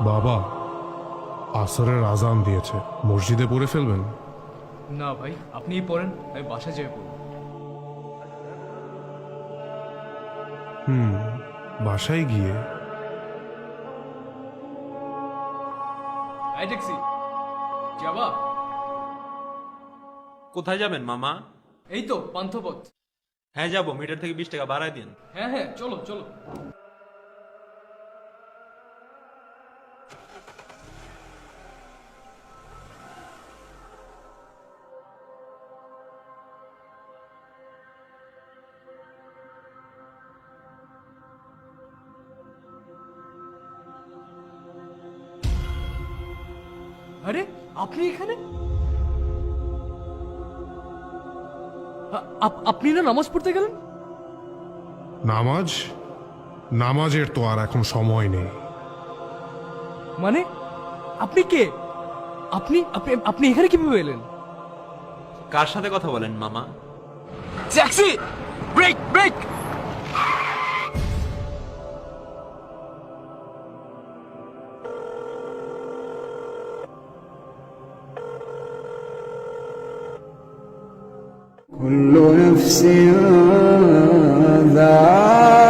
বাবা, আসরের আজান দিয়েছে, মসজিদে পড়ে ফেলবেন? না ভাই, আপনিই পড়েন, আমি বাসা যেয়ে পড়ব। বাসায় গিয়ে? আই ট্যাক্সি যাবা? কোথায় যাবেন মামা? এই তো পান্থপথ। হ্যাঁ যাবো, মিটার থেকে 20 টাকা বাড়ায় দিন। হ্যাঁ হ্যাঁ, চলো চলো। আরে আপনি এখানে? আপনি না নামাজ পড়তে গেলেন? নামাজ? নামাজের তো আর এখন সময় নেই। মানে আপনি কে? আপনি আপনি আপনি এখানে কিভাবে এলেন? কার সাথে কথা বলেন মামা? ট্যাক্সি! Break break! كل نفس ذائقة